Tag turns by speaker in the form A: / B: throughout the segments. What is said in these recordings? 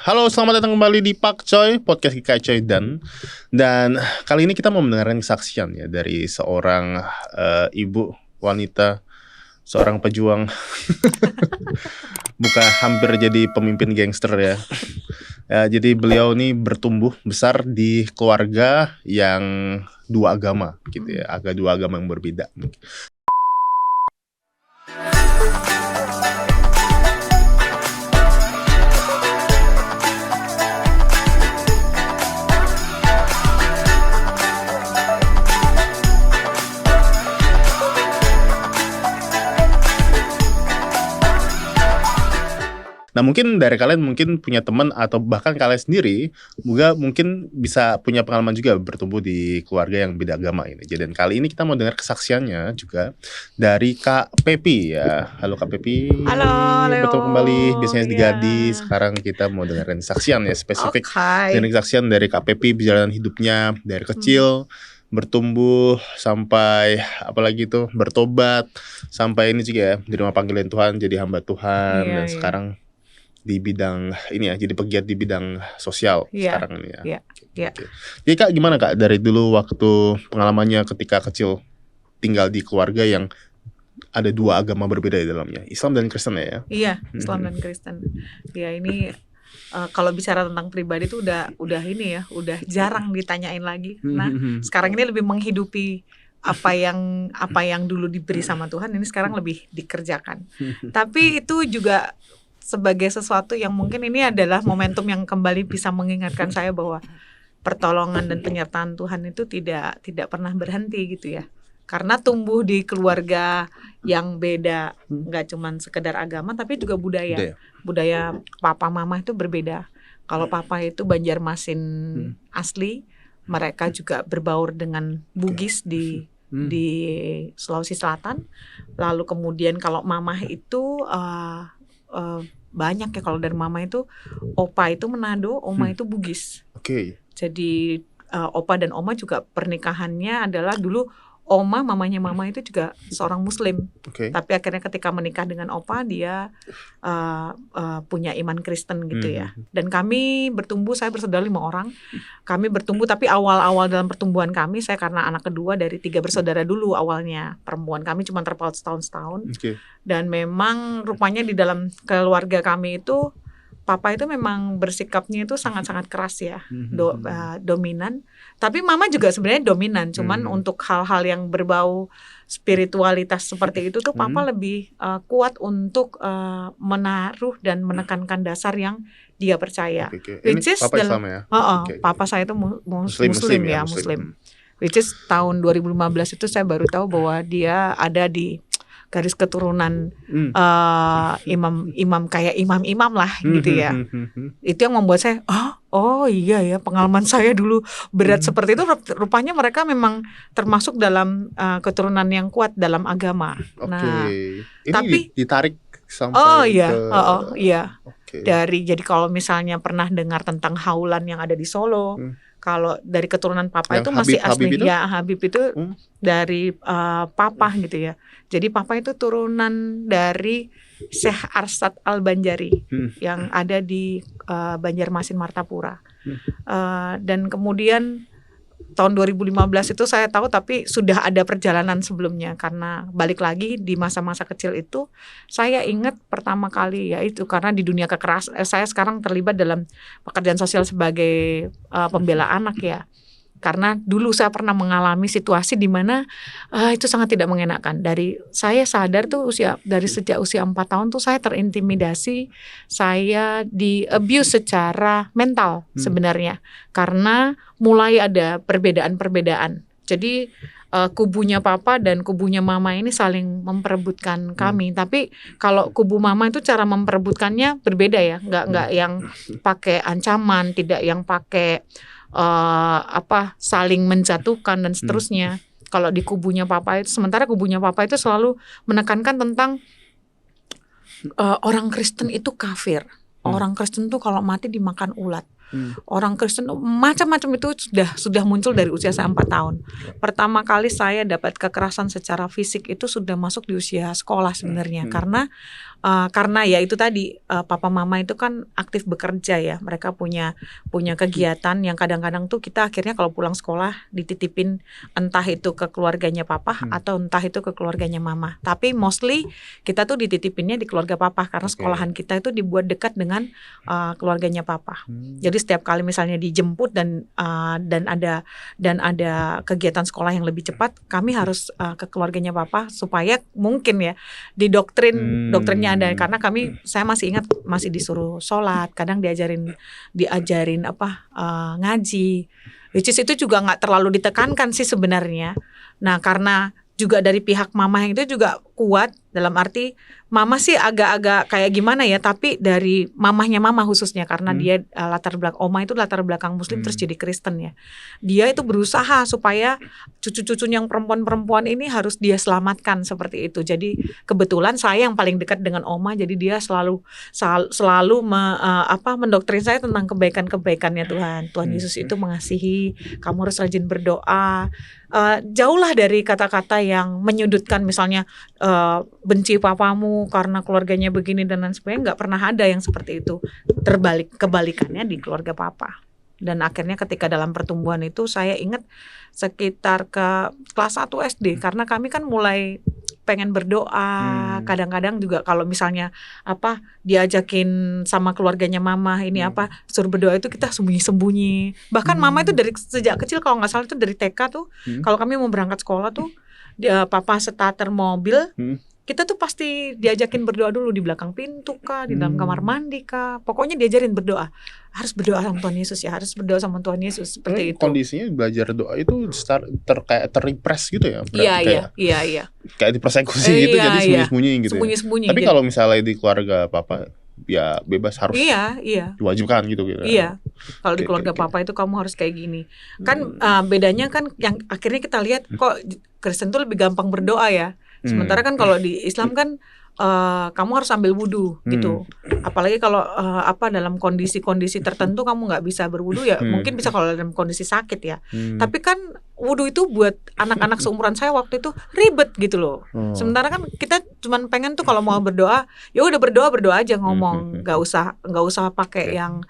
A: Halo, selamat datang kembali di Pak Coy, podcast Kikai Coy dan kali ini kita mau mendengarkan kesaksian ya dari seorang ibu wanita, seorang pejuang, bukan hampir jadi pemimpin gangster ya. Jadi beliau ini bertumbuh besar di keluarga yang dua agama gitu ya, agak dua agama yang berbeda. Nah, mungkin dari kalian mungkin punya teman atau bahkan kalian sendiri juga mungkin bisa punya pengalaman juga bertumbuh di keluarga yang beda agama ini. Jadi dan kali ini kita mau dengar kesaksiannya juga dari Kak Pepi ya. Halo Kak Pepi.
B: Halo, Leo.
A: Bertemu kembali biasanya di
B: Iya.
A: Gadis. Sekarang kita mau dengerin kesaksian ya spesifik.
B: Okay.
A: Dan kesaksian dari Kak Pepi perjalanan hidupnya dari kecil bertumbuh sampai apalagi itu bertobat sampai ini juga ya menerima panggilan Tuhan jadi hamba Tuhan dan sekarang di bidang ini ya, jadi pegiat di bidang sosial sekarang ini ya. Oke. Jadi Kak, gimana Kak dari dulu waktu pengalamannya ketika kecil tinggal di keluarga yang ada dua agama berbeda di dalamnya, Islam dan Kristen ya?
B: Iya, Islam dan Kristen. Ya ini kalau bicara tentang pribadi itu udah ini ya, udah jarang ditanyain lagi. Nah, sekarang ini lebih menghidupi apa yang dulu diberi sama Tuhan, ini sekarang lebih dikerjakan. Tapi itu juga sebagai sesuatu yang mungkin ini adalah momentum yang kembali bisa mengingatkan saya bahwa pertolongan dan penyertaan Tuhan itu tidak pernah berhenti gitu ya. Karena tumbuh di keluarga yang beda, nggak cuma sekedar agama tapi juga budaya. Budaya papa mama itu berbeda. Kalau papa itu Banjarmasin asli, mereka juga berbaur dengan Bugis di Sulawesi Selatan. Lalu kemudian kalau mama itu banyak ya, kalau dari mama itu opa itu Manado, oma itu Bugis. Jadi opa dan oma juga pernikahannya adalah dulu mamanya mama itu juga seorang Muslim. Tapi akhirnya ketika menikah dengan opa dia punya iman Kristen gitu ya. Dan kami bertumbuh, saya bersaudara 5 orang. Kami bertumbuh tapi awal-awal dalam pertumbuhan kami, saya karena anak kedua dari 3 bersaudara dulu awalnya. Perempuan kami cuma terpaut setahun. Dan memang rupanya di dalam keluarga kami itu papa itu memang bersikapnya itu sangat-sangat keras ya, dominan. Tapi mama juga sebenarnya dominan, cuman untuk hal-hal yang berbau spiritualitas seperti itu tuh papa lebih kuat untuk menaruh dan menekankan dasar yang dia percaya. Which is
A: papa Islam ya?
B: Papa saya itu Muslim ya. Which is tahun 2015 itu saya baru tahu bahwa dia ada di garis keturunan imam kayak imam lah gitu ya. Itu yang membuat saya oh iya ya, pengalaman saya dulu berat seperti itu. Rupanya mereka memang termasuk dalam keturunan yang kuat dalam agama. Nah,
A: ini
B: tapi
A: ditarik sampai
B: iya. Dari jadi kalau misalnya pernah dengar tentang Haulan yang ada di Solo, kalau dari keturunan papa yang itu masih asli ya, Habib itu dari papa gitu ya. Jadi papa itu turunan dari Syekh Arsad Al-Banjari yang ada di Banjarmasin Martapura. Dan kemudian tahun 2015 itu saya tahu, tapi sudah ada perjalanan sebelumnya. Karena balik lagi di masa-masa kecil itu saya ingat pertama kali ya itu karena di dunia kekerasan, saya sekarang terlibat dalam pekerjaan sosial sebagai pembela anak ya. Karena dulu saya pernah mengalami situasi di mana itu sangat tidak mengenakan. Saya sadar tuh dari sejak usia 4 tahun tuh saya terintimidasi, saya di abuse secara mental sebenarnya. Karena mulai ada perbedaan-perbedaan. Jadi kubunya papa dan kubunya mama ini saling memperebutkan kami. Tapi kalau kubu mama itu cara memperebutkannya berbeda ya, nggak yang pakai ancaman, tidak yang pakai saling menjatuhkan dan seterusnya. Kalau di kubunya papa itu, sementara kubunya papa itu selalu menekankan tentang orang Kristen itu kafir. Orang Kristen tuh kalau mati dimakan ulat. Orang Kristen macam-macam itu sudah muncul dari usia saya 4 tahun. Pertama kali saya dapat kekerasan secara fisik itu sudah masuk di usia sekolah sebenarnya, karena ya itu tadi papa mama itu kan aktif bekerja ya, mereka punya kegiatan yang kadang-kadang tuh kita akhirnya kalau pulang sekolah dititipin entah itu ke keluarganya papa atau entah itu ke keluarganya mama. Tapi mostly kita tuh dititipinnya di keluarga papa karena sekolahan kita itu dibuat dekat dengan keluarganya papa. Jadi setiap kali misalnya dijemput dan ada kegiatan sekolah yang lebih cepat, kami harus ke keluarganya papa supaya mungkin ya doktrinnya ada, karena saya masih ingat masih disuruh sholat, kadang diajarin ngaji, which is itu juga nggak terlalu ditekankan sih sebenarnya. Nah karena juga dari pihak mama yang itu juga kuat, dalam arti mama sih agak-agak kayak gimana ya, tapi dari mamahnya mama khususnya karena dia oma itu latar belakang muslim terus jadi Kristen ya. Dia itu berusaha supaya cucu-cucunya yang perempuan-perempuan ini harus dia selamatkan seperti itu. Jadi kebetulan saya yang paling dekat dengan oma, jadi dia selalu mendoktrin saya tentang kebaikan-kebaikannya Tuhan. Tuhan Yesus itu mengasihi, kamu harus rajin berdoa. Jauhlah dari kata-kata yang menyudutkan, misalnya benci papamu karena keluarganya begini dan lain sebagainya. Nggak pernah ada yang seperti itu. Kebalikannya di keluarga papa. Dan akhirnya ketika dalam pertumbuhan itu saya ingat sekitar ke kelas 1 SD, karena kami kan mulai pengen berdoa. Kadang-kadang juga kalau misalnya diajakin sama keluarganya mama ini suruh berdoa itu kita sembunyi-sembunyi. Bahkan mama itu dari sejak kecil kalau nggak salah itu dari TK tuh kalau kami mau berangkat sekolah tuh papa starter mobil, kita tuh pasti diajakin berdoa dulu di belakang pintu kah, di dalam kamar mandi kah. Pokoknya diajarin berdoa. Harus berdoa sama Tuhan Yesus ya, harus berdoa sama Tuhan Yesus seperti itu.
A: Kondisinya belajar doa itu kayak terrepress gitu ya?
B: Iya.
A: Kayak dipersekusi gitu, jadi sembunyi-sembunyi gitu.
B: Sembunyi-sembunyi.
A: Tapi kalau misalnya di keluarga papa ya bebas, harus diwajibkan gitu.
B: Iya. Kalau di keluarga papa itu kamu harus kayak gini. Kan bedanya kan yang akhirnya kita lihat kok Kristen tuh lebih gampang berdoa ya. Sementara kan kalau di Islam kan kamu harus ambil wudhu gitu. Apalagi kalau dalam kondisi-kondisi tertentu kamu nggak bisa berwudhu ya, mungkin bisa kalau dalam kondisi sakit ya. Tapi kan wudhu itu buat anak-anak seumuran saya waktu itu ribet gitu loh. Sementara kan kita cuman pengen tuh kalau mau berdoa, ya udah berdoa aja ngomong, nggak usah pakai yang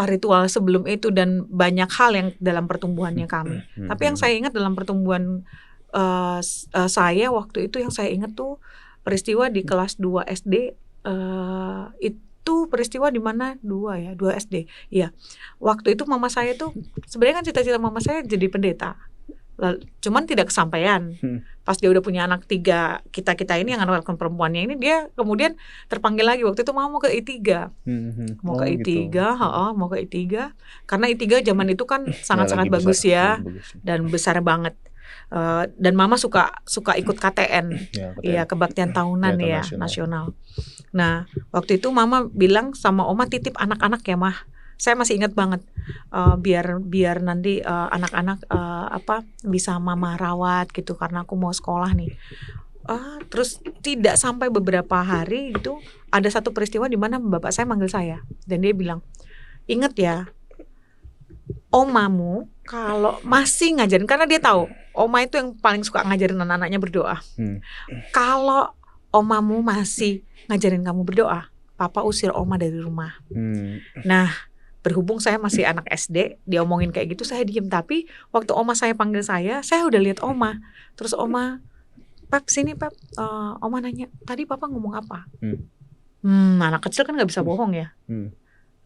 B: ritual sebelum itu, dan banyak hal yang dalam pertumbuhannya kami. Tapi yang saya ingat dalam pertumbuhan saya waktu itu, yang saya ingat tuh peristiwa di kelas 2 SD, itu peristiwa di mana 2 SD. Iya. Waktu itu mama saya tuh sebenarnya kan cita-cita mama saya jadi pendeta. Cuman tidak kesampaian. Pas dia udah punya anak 3, kita ini yang anak perempuannya ini, dia kemudian terpanggil lagi. Waktu itu mama mau ke I3. Mau ke I3, mau ke I3. Karena I3 zaman itu kan sangat-sangat bagus ya, dan besar banget. Dan mama suka ikut KTN, ya kebaktian tahunan ya nasional. Nah waktu itu mama bilang sama oma, titip anak-anak ya mah. Saya masih ingat banget, biar nanti anak-anak bisa mama rawat gitu, karena aku mau sekolah nih. Terus tidak sampai beberapa hari gitu, ada satu peristiwa di mana bapak saya manggil saya dan dia bilang, ingat ya, omamu kalau masih ngajarin, karena dia tahu oma itu yang paling suka ngajarin anak-anaknya berdoa. Kalau omamu masih ngajarin kamu berdoa, papa usir oma dari rumah. Nah, berhubung saya masih anak SD, dia omongin kayak gitu, saya diem. Tapi waktu oma saya panggil saya udah lihat oma. Terus oma, Pap sini Pap, oma nanya, tadi papa ngomong apa? Anak kecil kan gak bisa bohong ya.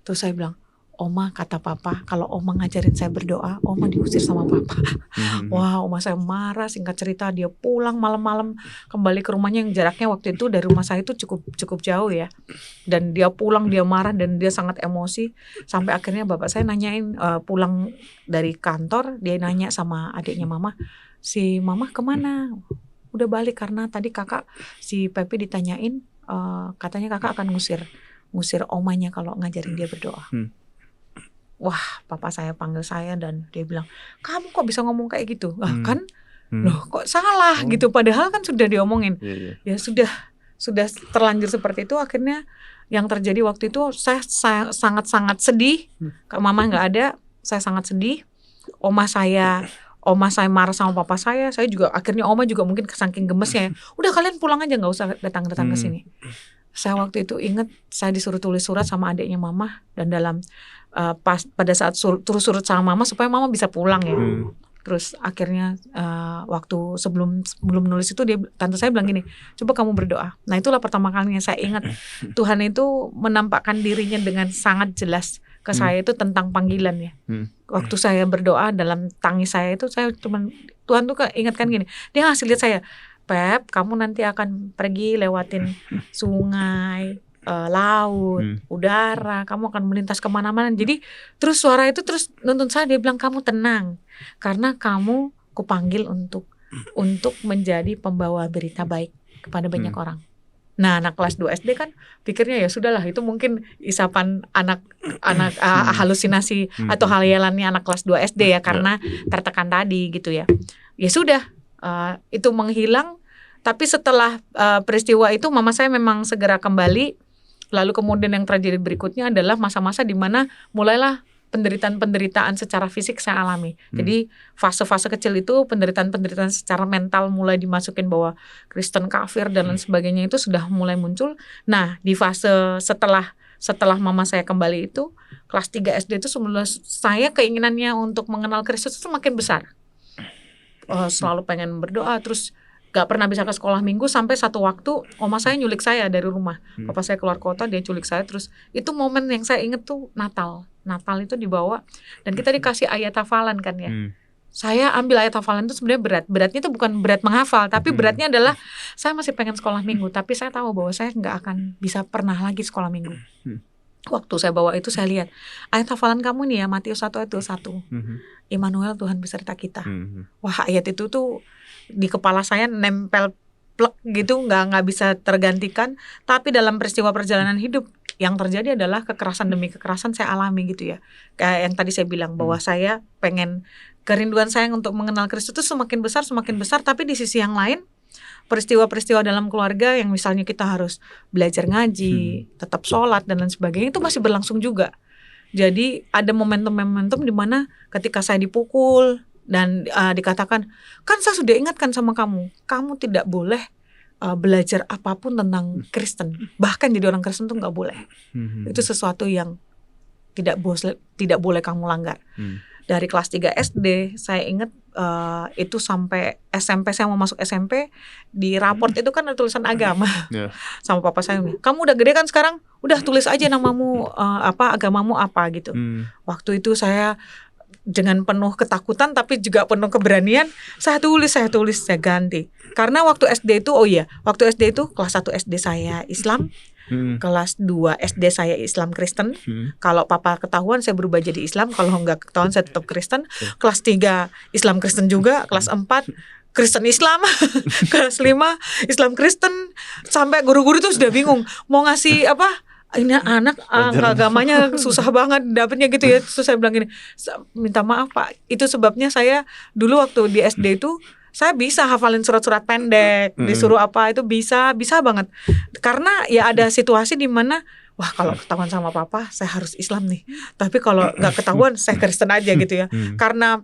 B: Terus saya bilang, oma kata papa kalau oma ngajarin saya berdoa, oma diusir sama papa. Wah, oma saya marah. Singkat cerita dia pulang malam-malam kembali ke rumahnya yang jaraknya waktu itu dari rumah saya itu cukup jauh ya. Dan dia pulang, dia marah dan dia sangat emosi. Sampai akhirnya bapak saya nanyain, pulang dari kantor, dia nanya sama adiknya mama, si mama kemana? Udah balik karena tadi kakak si Pepi ditanyain, katanya kakak akan ngusir omanya kalau ngajarin dia berdoa. Wah, papa saya panggil saya dan dia bilang, kamu kok bisa ngomong kayak gitu? Kan, loh kok salah gitu. Padahal kan sudah diomongin. Ya sudah terlanjur seperti itu. Akhirnya yang terjadi waktu itu saya sangat-sangat sedih. Mama nggak ada, saya sangat sedih. Oma saya marah sama papa saya juga akhirnya oma juga mungkin saking gemesnya ya. Udah kalian pulang aja, nggak usah datang ke sini. Saya waktu itu ingat saya disuruh tulis surat sama adiknya mama, dan dalam pada saat terus surat sama mama supaya mama bisa pulang ya. Terus akhirnya waktu sebelum nulis itu tante saya bilang gini, coba kamu berdoa. Nah itulah pertama kalinya saya ingat Tuhan itu menampakkan dirinya dengan sangat jelas ke saya itu tentang panggilan ya. Waktu saya berdoa dalam tangis saya itu, saya cuman Tuhan tuh ingatkan gini, dia ngasih lihat saya, Pep, kamu nanti akan pergi lewatin sungai, laut, udara, kamu akan melintas kemana-mana. Jadi terus suara itu terus nuntun saya, dia bilang kamu tenang, karena kamu kupanggil untuk menjadi pembawa berita baik kepada banyak orang. Nah, anak kelas 2 SD kan pikirnya ya sudahlah, itu mungkin isapan anak halusinasi atau hayalannya anak kelas 2 SD ya, karena tertekan tadi gitu ya. Ya sudah, itu menghilang. Tapi setelah peristiwa itu mama saya memang segera kembali. Lalu kemudian yang terjadi berikutnya adalah masa-masa di mana mulailah penderitaan secara fisik saya alami. Jadi fase-fase kecil itu penderitaan secara mental mulai dimasukin bahwa Kristen kafir dan lain sebagainya itu sudah mulai muncul. Nah di fase setelah mama saya kembali itu kelas 3 SD itu saya keinginannya untuk mengenal Kristus itu semakin besar. Selalu pengen berdoa, terus gak pernah bisa ke sekolah minggu, sampai satu waktu oma saya nyulik saya dari rumah. Papa saya keluar kota, dia culik saya. Terus itu momen yang saya inget tuh Natal itu dibawa dan kita dikasih ayat hafalan kan ya. Saya ambil ayat hafalan itu sebenarnya beratnya itu bukan berat menghafal, tapi beratnya adalah saya masih pengen sekolah minggu, tapi saya tahu bahwa saya gak akan bisa pernah lagi sekolah minggu. Waktu saya bawa itu saya lihat ayat hafalan kamu nih ya, Matius 1 ayat 21. Immanuel, Tuhan beserta kita. Wah, ayat itu tuh di kepala saya nempel plek gitu, nggak bisa tergantikan. Tapi dalam peristiwa perjalanan hidup yang terjadi adalah kekerasan demi kekerasan saya alami gitu ya. Kayak yang tadi saya bilang bahwa saya pengen, kerinduan saya untuk mengenal Kristus itu semakin besar. Tapi di sisi yang lain peristiwa-peristiwa dalam keluarga yang misalnya kita harus belajar ngaji, tetap sholat dan lain sebagainya itu masih berlangsung juga. Jadi ada momentum-momentum di mana ketika saya dipukul dan dikatakan, kan saya sudah ingatkan sama kamu tidak boleh belajar apapun tentang Kristen, bahkan jadi orang Kristen tuh nggak boleh. Itu sesuatu yang tidak boleh kamu langgar. Dari kelas 3 SD saya ingat itu sampai SMP, saya mau masuk SMP, di raport itu kan ada tulisan agama. Sama papa saya, kamu udah gede kan sekarang, udah tulis aja namamu agamamu apa gitu. Waktu itu saya dengan penuh ketakutan tapi juga penuh keberanian, saya tulis, saya ganti. Karena waktu SD itu, waktu SD itu kelas 1 SD saya Islam, kelas 2 SD saya Islam Kristen. Kalau papa ketahuan saya berubah jadi Islam, kalau enggak ketahuan saya tetap Kristen. Kelas 3 Islam Kristen juga, kelas 4 Kristen Islam, kelas 5 Islam Kristen, sampai guru-guru tuh sudah bingung mau ngasih apa. Ini anak agamanya susah banget dapetnya gitu ya. Terus saya bilang gini, minta maaf Pak, itu sebabnya saya dulu waktu di SD itu saya bisa hafalin surat-surat pendek, disuruh apa itu bisa banget. Karena ya ada situasi di mana wah kalau ketahuan sama papa saya harus Islam nih, tapi kalau nggak ketahuan saya Kristen aja gitu ya. Karena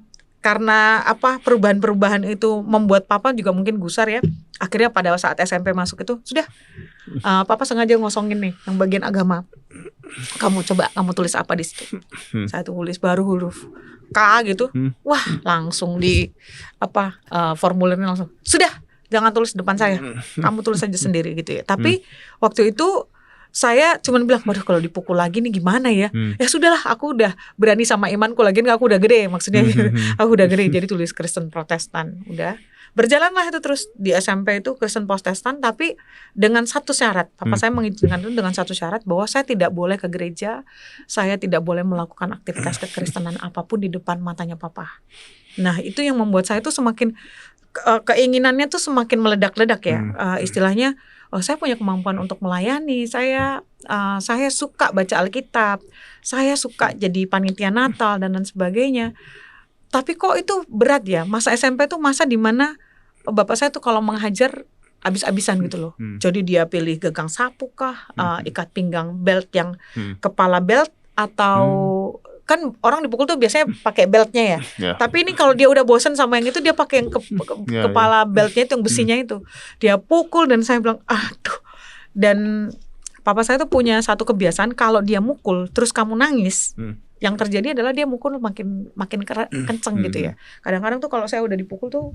B: perubahan-perubahan itu membuat papa juga mungkin gusar ya. Akhirnya pada saat SMP masuk itu sudah papa sengaja ngosongin nih yang bagian agama. Kamu tulis apa di situ? Saya tulis baru huruf K gitu. Wah, langsung di formulirnya langsung. Sudah, jangan tulis depan saya. Kamu tulis aja sendiri gitu ya. Tapi waktu itu saya cuma bilang, waduh kalau dipukul lagi nih gimana ya? Ya sudahlah, aku udah berani sama imanku lagi, aku udah gede maksudnya. Aku udah gede, jadi tulis Kristen Protestan. Udah berjalanlah itu terus di SMP itu Kristen Protestan, tapi dengan satu syarat. Papa saya mengizinkan itu dengan satu syarat, bahwa saya tidak boleh ke gereja, saya tidak boleh melakukan aktivitas kekristenan apapun di depan matanya papa. Nah itu yang membuat saya tuh semakin keinginannya tuh semakin meledak-ledak ya. Istilahnya, saya punya kemampuan untuk melayani, saya suka baca Alkitab, saya suka jadi panitia Natal dan lain sebagainya. Tapi kok itu berat ya, masa SMP tuh masa dimana bapak saya tuh kalau mengajar abis-abisan gitu loh. Jadi dia pilih gagang sapu kah, ikat pinggang, belt yang kepala belt, atau kan orang dipukul tuh biasanya pakai beltnya ya. Tapi ini kalau dia udah bosen sama yang itu, dia pakai yang kepala beltnya itu, yang besinya itu. Dia pukul dan saya bilang, aduh. Dan papa saya tuh punya satu kebiasaan, kalau dia mukul terus kamu nangis, yang terjadi adalah dia mukul makin kenceng gitu ya. Kadang-kadang tuh kalau saya udah dipukul tuh,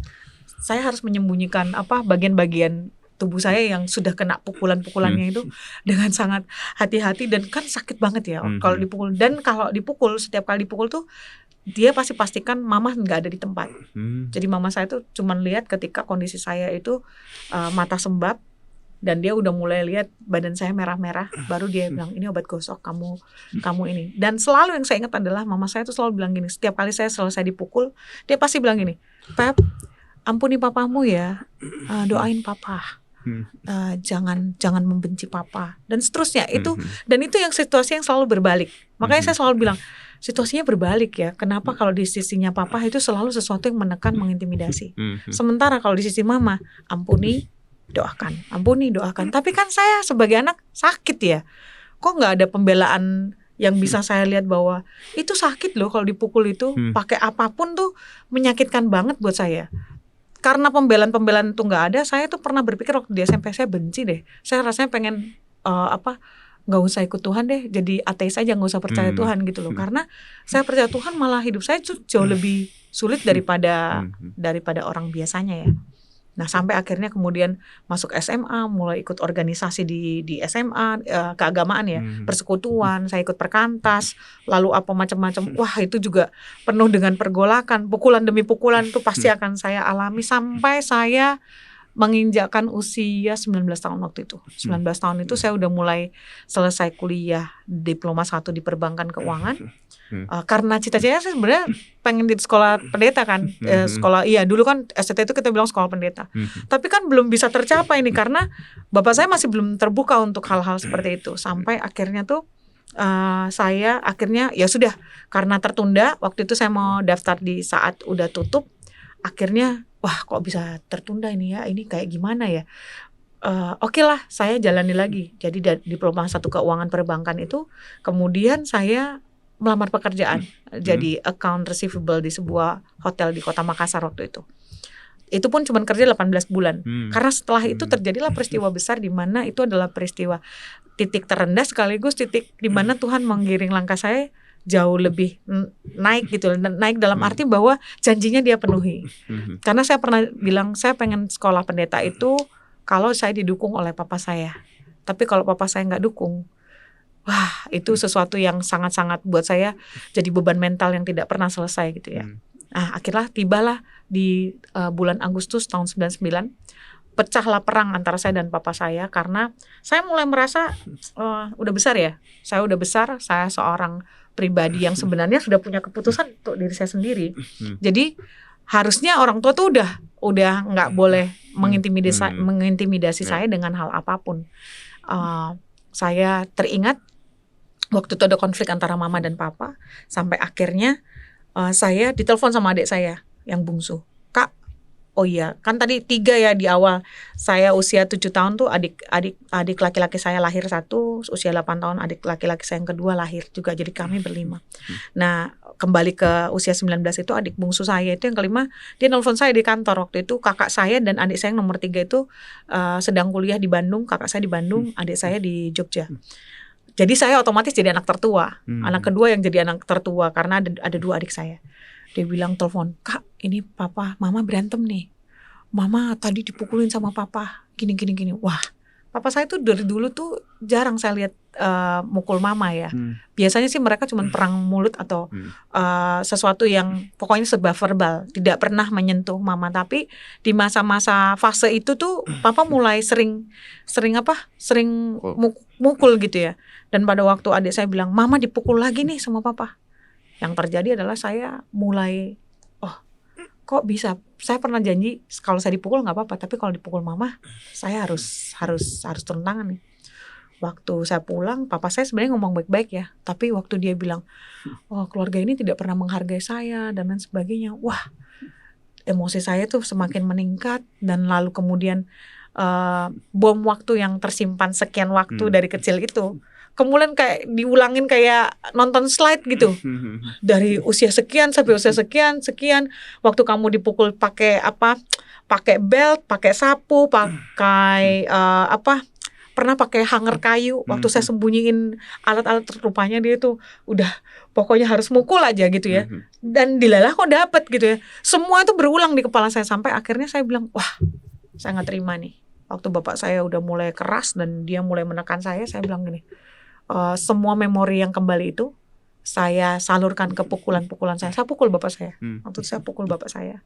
B: saya harus menyembunyikan bagian-bagian tubuh saya yang sudah kena pukulan-pukulannya itu dengan sangat hati-hati, dan kan sakit banget ya kalau dipukul. Dan kalau dipukul, setiap kali dipukul tuh dia pasti pastikan mama nggak ada di tempat. Jadi mama saya tuh cuman lihat ketika kondisi saya itu mata sembab dan dia udah mulai lihat badan saya merah-merah, baru dia bilang, ini obat gosok, kamu ini. Dan selalu yang saya ingat adalah mama saya tuh selalu bilang gini, setiap kali saya selesai dipukul, dia pasti bilang gini, Pep, ampuni papamu ya, doain papa, jangan membenci papa, dan seterusnya. Dan itu yang situasi yang selalu berbalik. Makanya saya selalu bilang, situasinya berbalik ya. Kenapa kalau di sisinya papa itu selalu sesuatu yang menekan, mengintimidasi. Sementara kalau di sisi mama, ampuni, doakan. Tapi kan saya sebagai anak sakit ya. Kok nggak ada pembelaan yang bisa saya lihat bahwa itu sakit loh kalau dipukul itu, pakai apapun tuh menyakitkan banget buat saya. Karena pembelaan itu nggak ada, saya tuh pernah berpikir waktu di SMP, saya benci deh. Saya rasanya pengen nggak usah ikut Tuhan deh, jadi ateis aja, nggak usah percaya Tuhan gitu loh. Karena saya percaya Tuhan, malah hidup saya jauh lebih sulit daripada orang biasanya ya. Nah sampai akhirnya kemudian masuk SMA, mulai ikut organisasi di SMA, keagamaan ya, persekutuan, saya ikut perkantas, lalu apa macam-macam. Wah itu juga penuh dengan pergolakan, pukulan demi pukulan itu pasti akan saya alami sampai saya menginjakkan usia 19 tahun waktu itu. 19 tahun itu saya udah mulai selesai kuliah diploma 1 di perbankan keuangan. Karena cita-citanya saya sebenarnya pengen di sekolah pendeta kan, sekolah dulu kan STT itu kita bilang sekolah pendeta. Tapi kan belum bisa tercapai nih karena bapak saya masih belum terbuka untuk hal-hal seperti itu. Sampai akhirnya tuh saya akhirnya ya sudah, karena tertunda. Waktu itu saya mau daftar di saat udah tutup. Akhirnya wah kok bisa tertunda ini ya, ini kayak gimana ya. Oke lah, saya jalani lagi. Jadi diploma 1 keuangan perbankan itu, kemudian saya melamar pekerjaan jadi account receivable di sebuah hotel di Kota Makassar waktu itu. Itu pun cuma kerja 18 bulan. Karena setelah itu terjadilah peristiwa besar, di mana itu adalah peristiwa titik terendah sekaligus titik di mana Tuhan menggiring langkah saya jauh lebih naik gitu. Naik dalam arti bahwa janjinya dia penuhi. Karena saya pernah bilang saya pengen sekolah pendeta itu kalau saya didukung oleh papa saya. Tapi kalau papa saya nggak dukung, wah itu sesuatu yang sangat-sangat buat saya jadi beban mental yang tidak pernah selesai gitu ya. Nah akhirnya tibalah di bulan Agustus tahun 99, pecahlah perang antara saya dan papa saya. Karena saya mulai merasa udah besar ya. Saya udah besar, saya seorang pribadi yang sebenarnya sudah punya keputusan untuk diri saya sendiri. Jadi harusnya orang tua tuh udah nggak boleh mengintimidasi saya dengan hal apapun. Saya teringat waktu itu ada konflik antara mama dan papa, sampai akhirnya saya ditelepon sama adik saya yang bungsu. Kak, oh iya kan tadi 3 ya di awal. Saya usia 7 tahun tuh adik laki-laki saya lahir 1, usia 8 tahun adik laki-laki saya yang kedua lahir juga. Jadi kami berlima. Nah kembali ke usia 19 itu adik bungsu saya itu yang kelima, dia nelfon saya di kantor. Waktu itu kakak saya dan adik saya yang nomor 3 itu sedang kuliah di Bandung. Kakak saya di Bandung, adik saya di Jogja. Jadi saya otomatis jadi anak tertua, anak kedua yang jadi anak tertua karena ada 2 adik saya. Dia bilang telepon, Kak ini papa mama berantem nih, mama tadi dipukulin sama papa gini. Wah papa saya tuh dari dulu tuh jarang saya lihat mukul mama ya. Biasanya sih mereka cuma perang mulut atau sesuatu yang pokoknya serba verbal, tidak pernah menyentuh mama. Tapi di masa-masa fase itu tuh papa mulai sering mukul gitu ya. Dan pada waktu adik saya bilang mama dipukul lagi nih sama papa, yang terjadi adalah saya mulai kok bisa. Saya pernah janji kalau saya dipukul nggak apa-apa, tapi kalau dipukul mama saya harus turun tangan nih. Waktu saya pulang, papa saya sebenarnya ngomong baik-baik ya, tapi waktu dia bilang, keluarga ini tidak pernah menghargai saya dan lain sebagainya, wah emosi saya tuh semakin meningkat. Dan lalu kemudian bom waktu yang tersimpan sekian waktu dari kecil itu. Kemudian kayak diulangin kayak nonton slide gitu. Dari usia sekian sampai usia sekian, waktu kamu dipukul pakai apa? Pakai belt, pakai sapu, pakai pernah pakai hanger kayu. Waktu saya sembunyiin alat-alat, rupanya dia tuh udah pokoknya harus mukul aja gitu ya. Dan dilalah kok dapet gitu ya. Semua itu berulang di kepala saya sampai akhirnya saya bilang, wah, saya nggak terima nih. Waktu bapak saya udah mulai keras dan dia mulai menekan saya bilang gini, semua memori yang kembali itu saya salurkan ke pukulan-pukulan saya. Saya pukul bapak saya. Waktu saya pukul bapak saya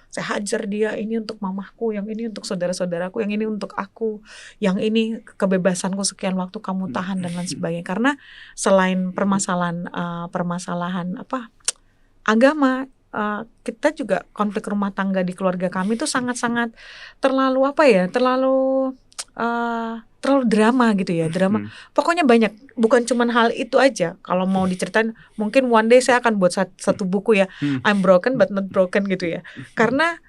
B: hajar dia, ini untuk mamahku, yang ini untuk saudara-saudaraku, yang ini untuk aku, yang ini kebebasanku sekian waktu kamu tahan dan lain sebagainya. Karena selain permasalahan agama, kita juga konflik rumah tangga di keluarga kami itu sangat-sangat terlalu drama gitu ya, drama. Pokoknya banyak, bukan cuma hal itu aja. Kalau mau diceritain, mungkin one day saya akan buat satu buku ya, I'm broken but not broken gitu ya. Karena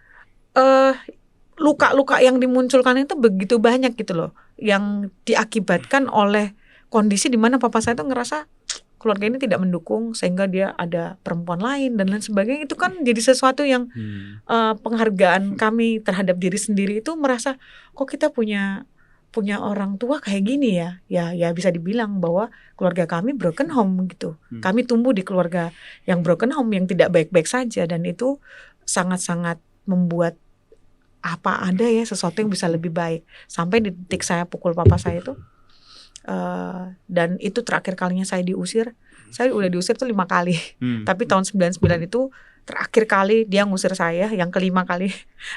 B: luka-luka yang dimunculkan itu begitu banyak gitu loh, yang diakibatkan oleh kondisi di mana papa saya tuh ngerasa keluarga ini tidak mendukung sehingga dia ada perempuan lain dan lain sebagainya. Itu kan jadi sesuatu yang penghargaan kami terhadap diri sendiri itu merasa kok kita punya orang tua kayak gini ya bisa dibilang bahwa keluarga kami broken home gitu. Kami tumbuh di keluarga yang broken home, yang tidak baik-baik saja, dan itu sangat-sangat membuat apa ada ya sesuatu yang bisa lebih baik. Sampai di titik saya pukul papa saya itu, dan itu terakhir kalinya saya diusir. Saya udah diusir tuh 5 kali. Tapi tahun 99 itu terakhir kali dia ngusir saya, yang kelima kali.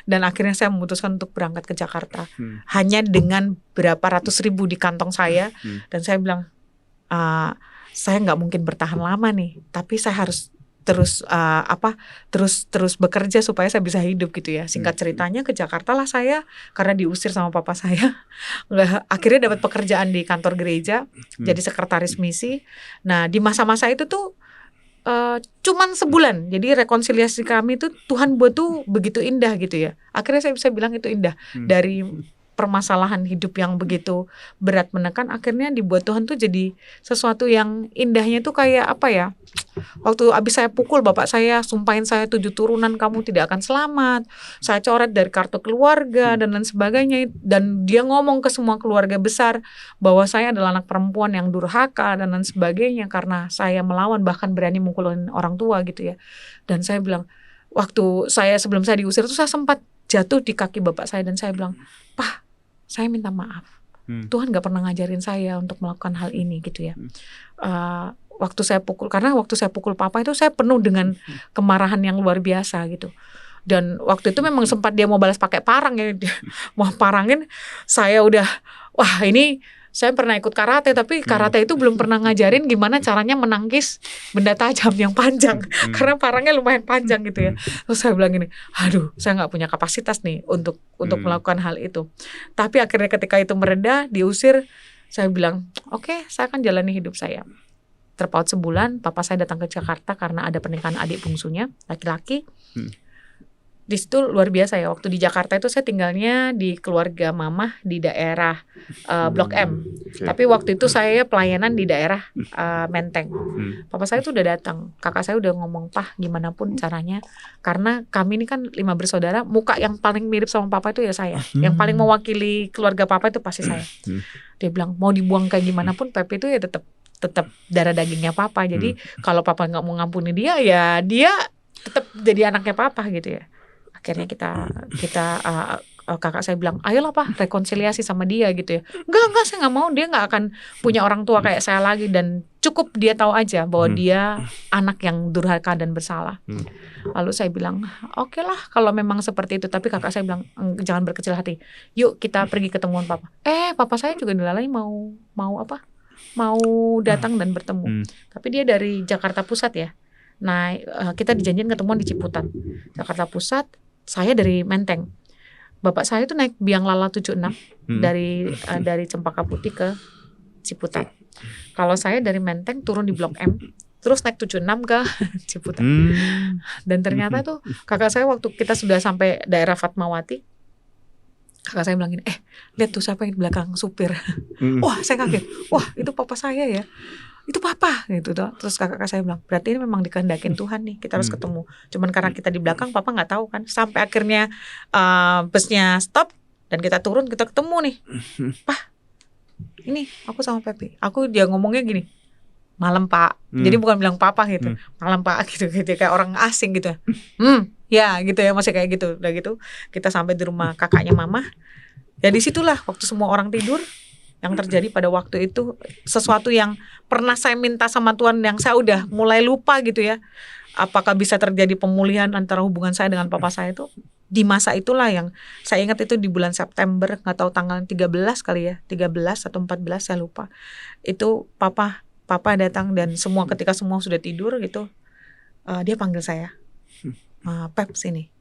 B: Dan akhirnya saya memutuskan untuk berangkat ke Jakarta. Hanya dengan berapa ratus ribu di kantong saya. Dan saya bilang, saya gak mungkin bertahan lama nih, tapi saya harus terus bekerja supaya saya bisa hidup gitu ya. Singkat ceritanya ke Jakarta lah saya, karena diusir sama papa saya. Akhirnya dapat pekerjaan di kantor gereja, jadi sekretaris misi. Nah di masa-masa itu tuh cuman sebulan. Jadi rekonsiliasi kami tuh Tuhan buat tuh begitu indah gitu ya. Akhirnya saya bisa bilang itu indah. Dari permasalahan hidup yang begitu berat menekan, akhirnya dibuat Tuhan tuh jadi sesuatu yang indahnya tuh kayak apa ya. Waktu abis saya pukul bapak saya, sumpahin saya 7 turunan kamu tidak akan selamat, saya coret dari kartu keluarga dan lain sebagainya. Dan dia ngomong ke semua keluarga besar bahwa saya adalah anak perempuan yang durhaka dan lain sebagainya karena saya melawan, bahkan berani mukulin orang tua gitu ya. Dan saya bilang, waktu sebelum saya diusir tuh saya sempat jatuh di kaki bapak saya dan saya bilang, Pak, saya minta maaf. Tuhan gak pernah ngajarin saya untuk melakukan hal ini gitu ya. Waktu saya pukul papa itu saya penuh dengan kemarahan yang luar biasa gitu. Dan waktu itu memang sempat dia mau balas pakai parang ya, dia mau parangin saya udah, wah ini saya pernah ikut karate, tapi karate itu belum pernah ngajarin gimana caranya menangkis benda tajam yang panjang, karena parangnya lumayan panjang gitu ya. Terus saya bilang gini, aduh saya nggak punya kapasitas nih untuk melakukan hal itu. Tapi akhirnya ketika itu mereda, diusir, saya bilang, oke, saya akan jalani hidup saya. Terpaut sebulan, papa saya datang ke Jakarta karena ada pernikahan adik bungsunya, laki-laki. Di situ luar biasa ya. Waktu di Jakarta itu saya tinggalnya di keluarga mamah di daerah Blok M. Tapi waktu itu saya pelayanan di daerah Menteng. Papa saya tuh udah datang. Kakak saya udah ngomong, Pak, gimana pun caranya, karena kami ini kan 5 bersaudara, muka yang paling mirip sama papa itu ya saya. Yang paling mewakili keluarga papa itu pasti saya. Dia bilang mau dibuang kayak gimana pun, Pepe itu ya tetap darah dagingnya papa. Jadi kalau papa nggak mau ngampuni dia, ya dia tetap jadi anaknya papa gitu ya. Akhirnya kita kakak saya bilang, ayolah Pak, rekonsiliasi sama dia gitu ya. Enggak, saya nggak mau, dia nggak akan punya orang tua kayak saya lagi, dan cukup dia tahu aja bahwa dia anak yang durhaka dan bersalah. Lalu saya bilang, oke lah kalau memang seperti itu. Tapi kakak saya bilang, jangan berkecil hati, yuk kita pergi ketemuan papa. Papa saya juga dilalai mau datang dan bertemu. Tapi dia dari Jakarta Pusat ya. Nah kita dijanjikan ketemuan di Ciputat, Jakarta Pusat. Saya dari Menteng. Bapak saya itu naik Biang Lala 76 dari Cempaka Putih ke Ciputat. Kalau saya dari Menteng turun di Blok M, terus naik 76 ke Ciputat. Dan ternyata tuh kakak saya waktu kita sudah sampai daerah Fatmawati, Kakak saya bilang gini, lihat tuh siapa yang di belakang supir. Wah, saya kaget. Wah, itu papa saya ya. Itu papa gitu tuh. Terus kakak saya bilang, berarti ini memang dikehendakin Tuhan nih, kita harus ketemu. Cuman karena kita di belakang, papa nggak tahu kan. Sampai akhirnya busnya stop dan kita turun, kita ketemu nih. Pak, ini aku sama Pepi. Dia ngomongnya gini, malam Pak. Jadi bukan bilang papa gitu, malam Pak gitu kayak orang asing gitu. Ya gitu ya, masih kayak gitu. Udah gitu kita sampai di rumah kakaknya mama. Ya disitulah waktu semua orang tidur, yang terjadi pada waktu itu sesuatu yang pernah saya minta sama Tuhan, yang saya udah mulai lupa gitu ya. Apakah bisa terjadi pemulihan antara hubungan saya dengan papa saya itu? Di masa itulah yang saya ingat, itu di bulan September, gak tahu tanggal 13 kali ya, 13 atau 14 saya lupa. Itu papa datang dan ketika semua sudah tidur gitu, dia panggil saya, Pep sini.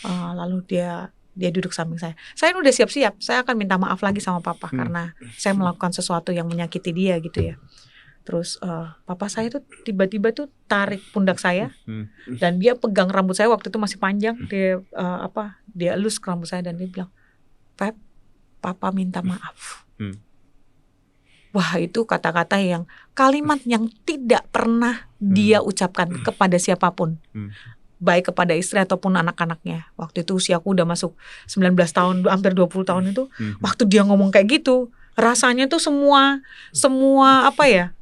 B: Lalu dia duduk samping saya. Saya udah siap-siap, saya akan minta maaf lagi sama papa karena saya melakukan sesuatu yang menyakiti dia gitu ya. Terus papa saya tuh tiba-tiba tuh tarik pundak saya dan dia pegang rambut saya, waktu itu masih panjang. Dia elus ke rambut saya dan dia bilang, Pep, papa minta maaf. Wah, itu kata-kata yang, kalimat yang tidak pernah dia ucapkan kepada siapapun, baik kepada istri ataupun anak-anaknya. Waktu itu usiaku udah masuk 19 tahun, hampir 20 tahun itu. Waktu dia ngomong kayak gitu, rasanya tuh semua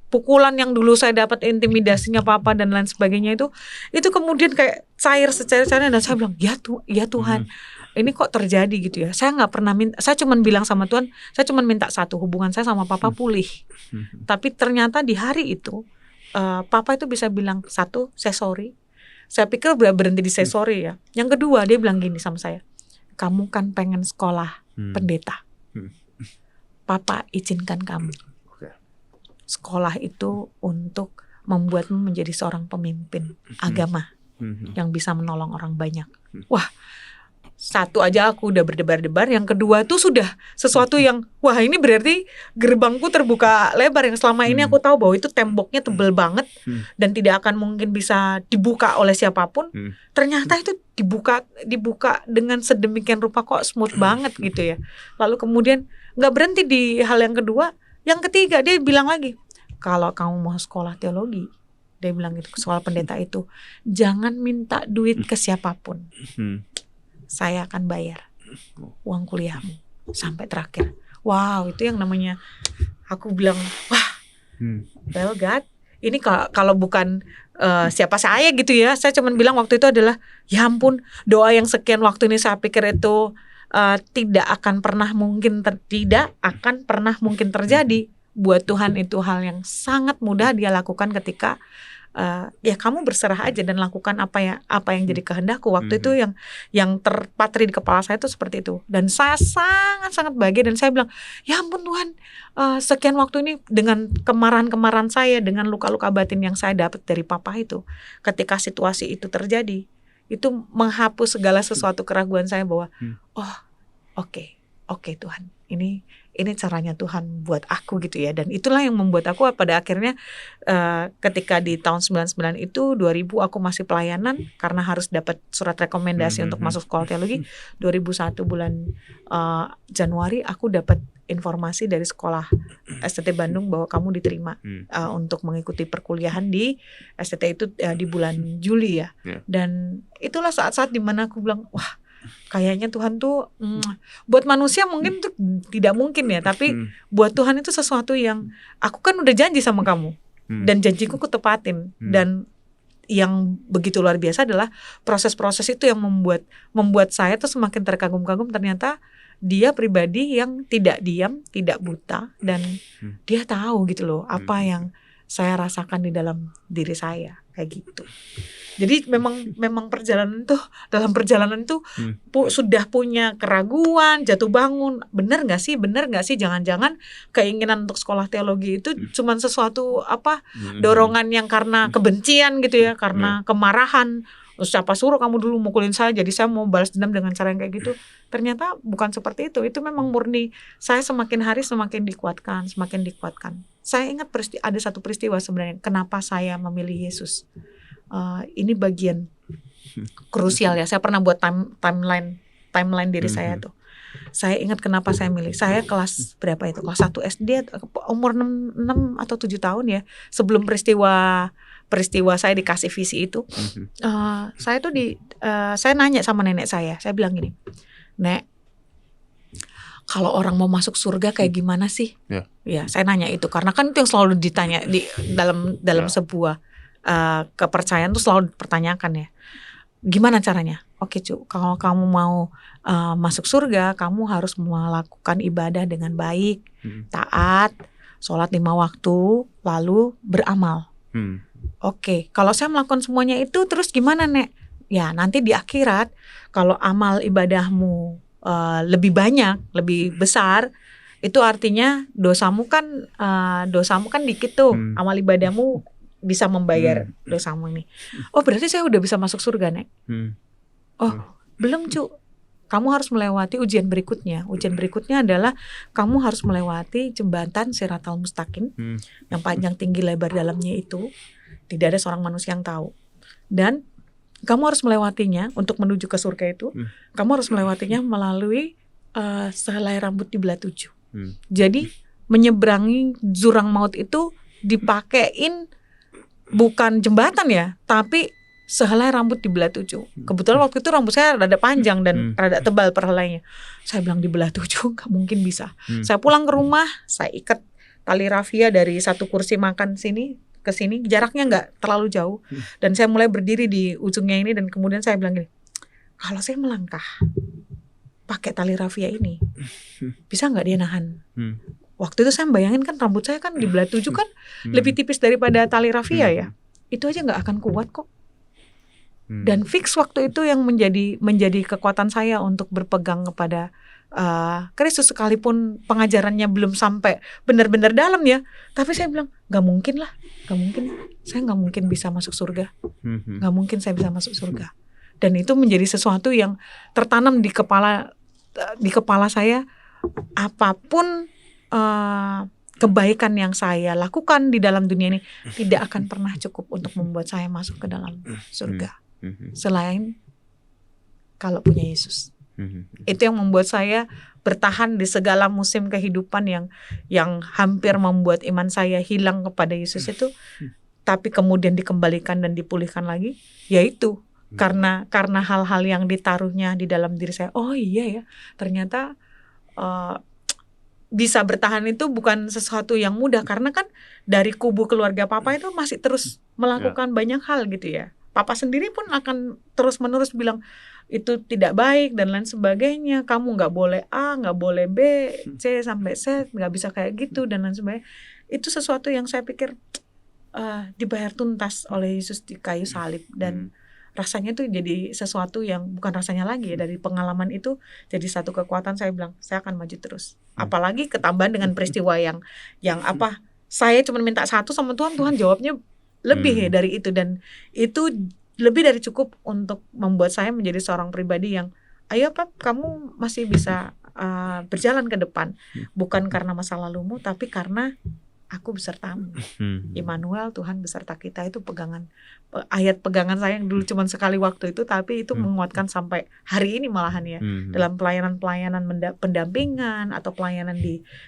B: pukulan yang dulu saya dapat, intimidasinya papa dan lain sebagainya itu kemudian kayak cair secair-cairnya. Dan saya bilang, ya Tuhan, ini kok terjadi gitu ya. Saya nggak pernah minta, saya cuma bilang sama Tuhan, saya cuma minta satu, hubungan saya sama papa pulih. Tapi ternyata di hari itu papa itu bisa bilang, satu, saya sorry. Saya pikir berhenti di saya sorry ya. Yang kedua, dia bilang gini sama saya, kamu kan pengen sekolah pendeta, papa izinkan kamu. Sekolah itu untuk membuatmu menjadi seorang pemimpin agama yang bisa menolong orang banyak. Wah, satu aja aku udah berdebar-debar. Yang kedua tuh sudah sesuatu yang, wah ini berarti gerbangku terbuka lebar. Yang selama ini aku tahu bahwa itu temboknya tebel banget dan tidak akan mungkin bisa dibuka oleh siapapun. Ternyata itu dibuka dengan sedemikian rupa, kok smooth banget gitu ya. Lalu kemudian gak berhenti di hal yang kedua. Yang ketiga, dia bilang lagi, kalau kamu mau sekolah teologi, dia bilang gitu, sekolah pendeta itu, jangan minta duit ke siapapun. Saya akan bayar uang kuliahmu sampai terakhir. Wow, itu yang namanya, aku bilang, wah, well God, ini kalau bukan siapa saya gitu ya. Saya cuma bilang waktu itu adalah, ya ampun, doa yang sekian waktu ini saya pikir itu tidak akan pernah mungkin terjadi. Buat Tuhan itu hal yang sangat mudah dia lakukan ketika ya kamu berserah aja dan lakukan apa yang jadi kehendakku. Waktu itu yang terpatri di kepala saya itu seperti itu. Dan saya sangat bahagia dan saya bilang, ya ampun Tuhan, sekian waktu ini dengan kemarahan saya, dengan luka-luka batin yang saya dapat dari papa itu, ketika situasi itu terjadi, itu menghapus segala sesuatu keraguan saya bahwa oke Tuhan, ini caranya Tuhan buat aku gitu ya. Dan itulah yang membuat aku pada akhirnya ketika di tahun 99 itu 2000 aku masih pelayanan karena harus dapat surat rekomendasi untuk masuk sekolah teologi. 2001 bulan Januari aku dapat informasi dari sekolah STT Bandung bahwa kamu diterima untuk mengikuti perkuliahan di STT itu di bulan Juli ya. Dan itulah saat-saat dimana aku bilang, wah, kayaknya Tuhan tuh buat manusia mungkin tuh tidak mungkin ya, tapi buat Tuhan itu sesuatu yang aku kan udah janji sama kamu dan janjiku kutepatin. Dan yang begitu luar biasa adalah proses-proses itu yang membuat saya tuh semakin terkagum-kagum. Ternyata dia pribadi yang tidak diam, tidak buta, dan dia tahu gitu loh apa yang saya rasakan di dalam diri saya kayak gitu. Jadi memang dalam perjalanan tuh sudah punya keraguan, jatuh bangun, benar nggak sih, jangan-jangan keinginan untuk sekolah teologi itu cuman sesuatu dorongan yang karena kebencian gitu ya, karena kemarahan. Siapa suruh kamu dulu mukulin saya, jadi saya mau balas dendam dengan cara yang kayak gitu. Ternyata bukan seperti itu. Itu memang murni saya semakin hari semakin dikuatkan. Saya ingat ada satu peristiwa sebenarnya kenapa saya memilih Yesus. Ini bagian krusial ya. Saya pernah buat timeline diri saya tuh. Saya ingat kenapa saya milih. Saya kelas berapa itu? Kelas 1 SD, umur 6 atau 7 tahun ya. Sebelum peristiwa saya dikasih visi itu. Saya tuh saya nanya sama nenek saya bilang gini, Nek, kalau orang mau masuk surga kayak gimana sih? Ya, saya nanya itu karena kan itu yang selalu ditanya di dalam sebuah kepercayaan tuh selalu dipertanyakan ya. Gimana caranya? Oke Cu, kalau kamu mau masuk surga, kamu harus melakukan ibadah dengan baik, taat, sholat 5 waktu, lalu beramal. Oke, kalau saya melakukan semuanya itu, terus gimana Nek? Ya nanti di akhirat, kalau amal ibadahmu lebih banyak, lebih besar, itu artinya dosamu kan dikit tuh, amal ibadahmu bisa membayar dosamu ini. Oh berarti saya udah bisa masuk surga Nek? Oh belum Cu, kamu harus melewati ujian berikutnya. Ujian berikutnya adalah kamu harus melewati jembatan Siratal Mustaqim yang panjang tinggi lebar dalamnya itu tidak ada seorang manusia yang tahu. Dan kamu harus melewatinya untuk menuju ke surga itu. Kamu harus melewatinya melalui sehelai rambut dibelah 7. Jadi menyeberangi jurang maut itu dipakein bukan jembatan ya, tapi sehelai rambut dibelah 7. Kebetulan waktu itu rambut saya rada panjang dan rada tebal perhelainya. Saya bilang dibelah 7 gak mungkin bisa. Saya pulang ke rumah, saya ikat tali rafia dari satu kursi makan ke sini, jaraknya gak terlalu jauh. Dan saya mulai berdiri di ujungnya ini dan kemudian saya bilang gini, kalau saya melangkah pakai tali rafia ini, bisa gak dia nahan? Waktu itu saya bayangin kan rambut saya kan dibelah 7 kan lebih tipis daripada tali rafia ya. Itu aja gak akan kuat kok. Dan fix waktu itu yang menjadi kekuatan saya untuk berpegang kepada Kristus, sekalipun pengajarannya belum sampai benar-benar dalam ya. Tapi saya bilang gak mungkin lah, gak mungkin. Saya gak mungkin bisa masuk surga. Gak mungkin saya bisa masuk surga. Dan itu menjadi sesuatu yang tertanam di kepala saya. Apapun kebaikan yang saya lakukan di dalam dunia ini tidak akan pernah cukup untuk membuat saya masuk ke dalam surga selain kalau punya Yesus. Itu yang membuat saya bertahan di segala musim kehidupan yang hampir membuat iman saya hilang kepada Yesus itu, tapi kemudian dikembalikan dan dipulihkan lagi, yaitu karena hal-hal yang ditaruhnya di dalam diri saya. Oh iya ya, ternyata bisa bertahan itu bukan sesuatu yang mudah, karena kan dari kubu keluarga Papa itu masih terus melakukan banyak hal gitu ya. Papa sendiri pun akan terus-menerus bilang itu tidak baik dan lain sebagainya. Kamu nggak boleh A, nggak boleh B, C sampai Z, nggak bisa kayak gitu dan lain sebagainya. Itu sesuatu yang saya pikir dibayar tuntas oleh Yesus di kayu salib, dan rasanya tuh jadi sesuatu yang bukan rasanya lagi ya, dari pengalaman itu jadi satu kekuatan. Saya bilang saya akan maju terus, apalagi ketambahan dengan peristiwa yang apa, saya cuma minta satu sama Tuhan jawabnya lebih dari itu, dan itu lebih dari cukup untuk membuat saya menjadi seorang pribadi yang ayo Pap, kamu masih bisa berjalan ke depan, bukan karena masa lalumu tapi karena aku besertamu. Immanuel, Tuhan beserta kita, itu ayat pegangan saya yang dulu cuma sekali waktu itu, tapi itu menguatkan sampai hari ini malahan ya. Dalam pelayanan pendampingan atau pelayanan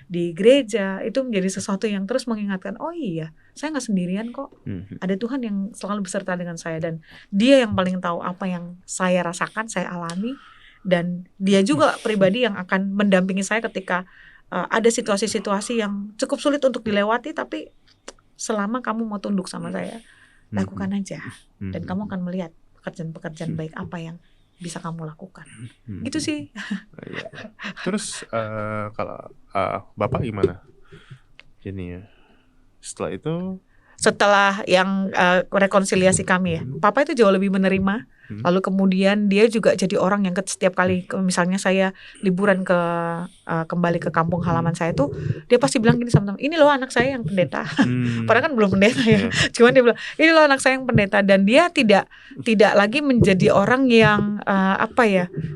B: di gereja, itu menjadi sesuatu yang terus mengingatkan, oh iya, saya gak sendirian kok. Ada Tuhan yang selalu beserta dengan saya, dan Dia yang paling tahu apa yang saya rasakan, saya alami, dan Dia juga pribadi yang akan mendampingi saya ketika ada situasi-situasi yang cukup sulit untuk dilewati, tapi selama kamu mau tunduk sama saya, lakukan aja, dan kamu akan melihat pekerjaan-pekerjaan baik apa yang bisa kamu lakukan. Gitu sih.
A: Terus kalau Bapak gimana? Ini ya,
B: setelah yang rekonsiliasi kami ya, Papa itu jauh lebih menerima. Lalu kemudian dia juga jadi orang yang setiap kali misalnya saya liburan kembali ke kampung halaman saya tuh, dia pasti bilang gini sama teman, ini loh anak saya yang pendeta. Padahal kan belum pendeta ya. Cuman dia bilang, ini loh anak saya yang pendeta, dan dia tidak lagi menjadi orang yang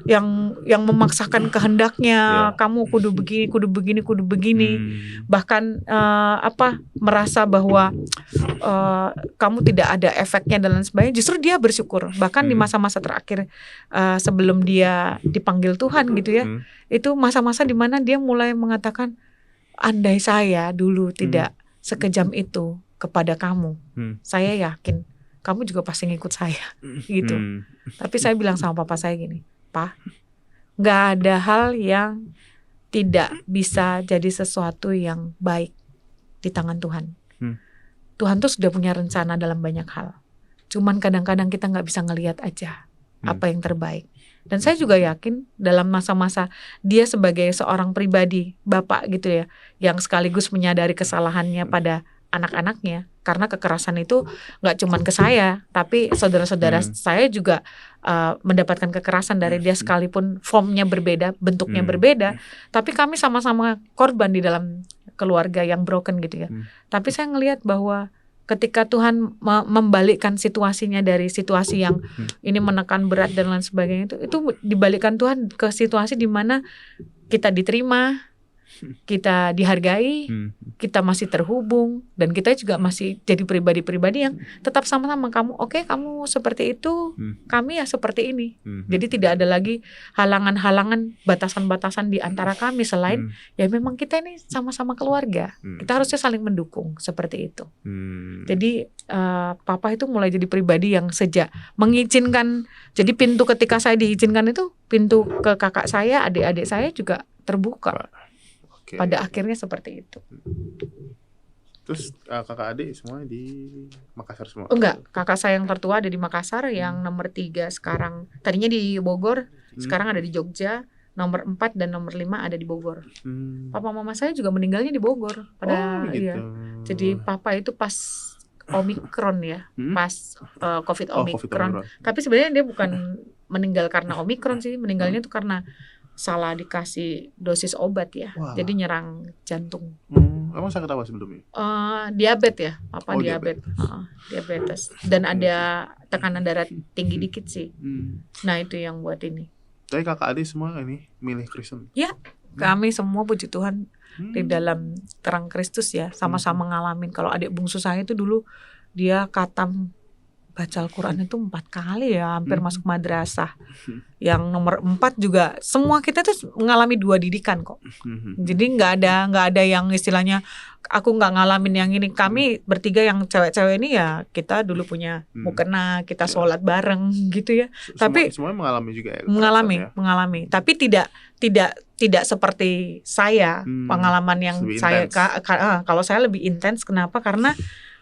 B: yang memaksakan kehendaknya, kamu kudu begini. Bahkan merasa bahwa kamu tidak ada efeknya dan lain sebagainya. Justru dia bersyukur. Bahkan di masa-masa terakhir sebelum dia dipanggil Tuhan gitu ya. Itu masa-masa dimana dia mulai mengatakan, andai saya dulu tidak sekejam itu kepada kamu, saya yakin kamu juga pasti ngikut saya gitu. Tapi saya bilang sama papa saya gini, Pak, gak ada hal yang tidak bisa jadi sesuatu yang baik di tangan Tuhan. Tuhan tuh sudah punya rencana dalam banyak hal. Cuman kadang-kadang kita gak bisa ngelihat aja apa yang terbaik. Dan saya juga yakin dalam masa-masa dia sebagai seorang pribadi, bapak gitu ya, yang sekaligus menyadari kesalahannya pada anak-anaknya. Karena kekerasan itu gak cuman ke saya, tapi saudara-saudara saya juga mendapatkan kekerasan dari dia sekalipun formnya berbeda, bentuknya berbeda. Tapi kami sama-sama korban di dalam keluarga yang broken gitu ya. Tapi saya ngelihat bahwa ketika Tuhan membalikkan situasinya dari situasi yang ini menekan berat dan lain sebagainya, itu dibalikkan Tuhan ke situasi di mana kita diterima, kita dihargai, kita masih terhubung, dan kita juga masih jadi pribadi-pribadi yang tetap sama-sama. Kamu oke, kamu seperti itu, kami ya seperti ini. Jadi tidak ada lagi halangan-halangan, batasan-batasan di antara kami selain ya memang kita ini sama-sama keluarga. Kita harusnya saling mendukung seperti itu. Jadi papa itu mulai jadi pribadi yang sejak mengizinkan. Jadi pintu ketika saya diizinkan itu, pintu ke kakak saya, adik-adik saya juga terbuka. Pada akhirnya seperti itu.
A: Terus kakak adik semuanya di Makassar semua?
B: Enggak, kakak saya yang tertua ada di Makassar, yang nomor 3 sekarang tadinya di Bogor, sekarang ada di Jogja, nomor 4 dan nomor 5 ada di Bogor. Papa mama saya juga meninggalnya di Bogor pada
A: gitu.
B: iya. Jadi papa itu pas Omikron ya, pas COVID Omikron. Tapi sebenarnya dia bukan meninggal karena Omikron sih, meninggalnya itu karena salah dikasih dosis obat ya. Wah. Jadi nyerang jantung.
A: Emang sakit apa sebelumnya?
B: Diabetes ya, papa diabetes. Dan ada tekanan darah tinggi dikit sih. Nah itu yang buat ini.
A: Tapi kakak adik semua ini milih Kristen?
B: Ya, kami semua puji Tuhan di dalam terang Kristus ya. Sama-sama ngalamin. Kalau adik bungsu saya itu dulu dia katam baca Al-Quran itu 4 kali ya, hampir masuk madrasah. Yang nomor 4 juga semua kita tuh mengalami 2 didikan kok. Jadi nggak ada yang istilahnya aku nggak ngalamin yang ini. Kami bertiga yang cewek-cewek ini ya kita dulu punya mukena, kita sholat bareng gitu ya. Tapi
A: semuanya mengalami juga ya.
B: Mengalami. Tapi tidak seperti saya pengalaman yang lebih saya kalau saya lebih intens. Kenapa? Karena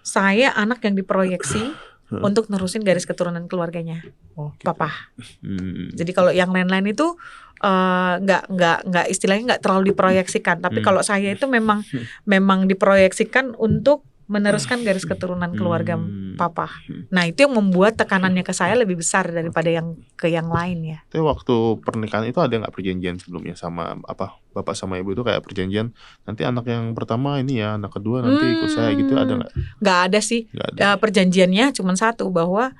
B: saya anak yang diproyeksi untuk nerusin garis keturunan keluarganya, gitu. Papa. Jadi kalau yang lain-lain itu nggak istilahnya nggak terlalu diproyeksikan. Tapi kalau saya itu memang diproyeksikan untuk meneruskan garis keturunan keluarga papa. Nah itu yang membuat tekanannya ke saya lebih besar daripada yang ke yang lain ya.
A: Tapi waktu pernikahan itu ada nggak perjanjian sebelumnya sama bapak sama ibu itu kayak perjanjian nanti anak yang pertama ini ya, anak kedua nanti ikut saya gitu, ada nggak?
B: Nggak ada sih. Perjanjiannya cuma satu, bahwa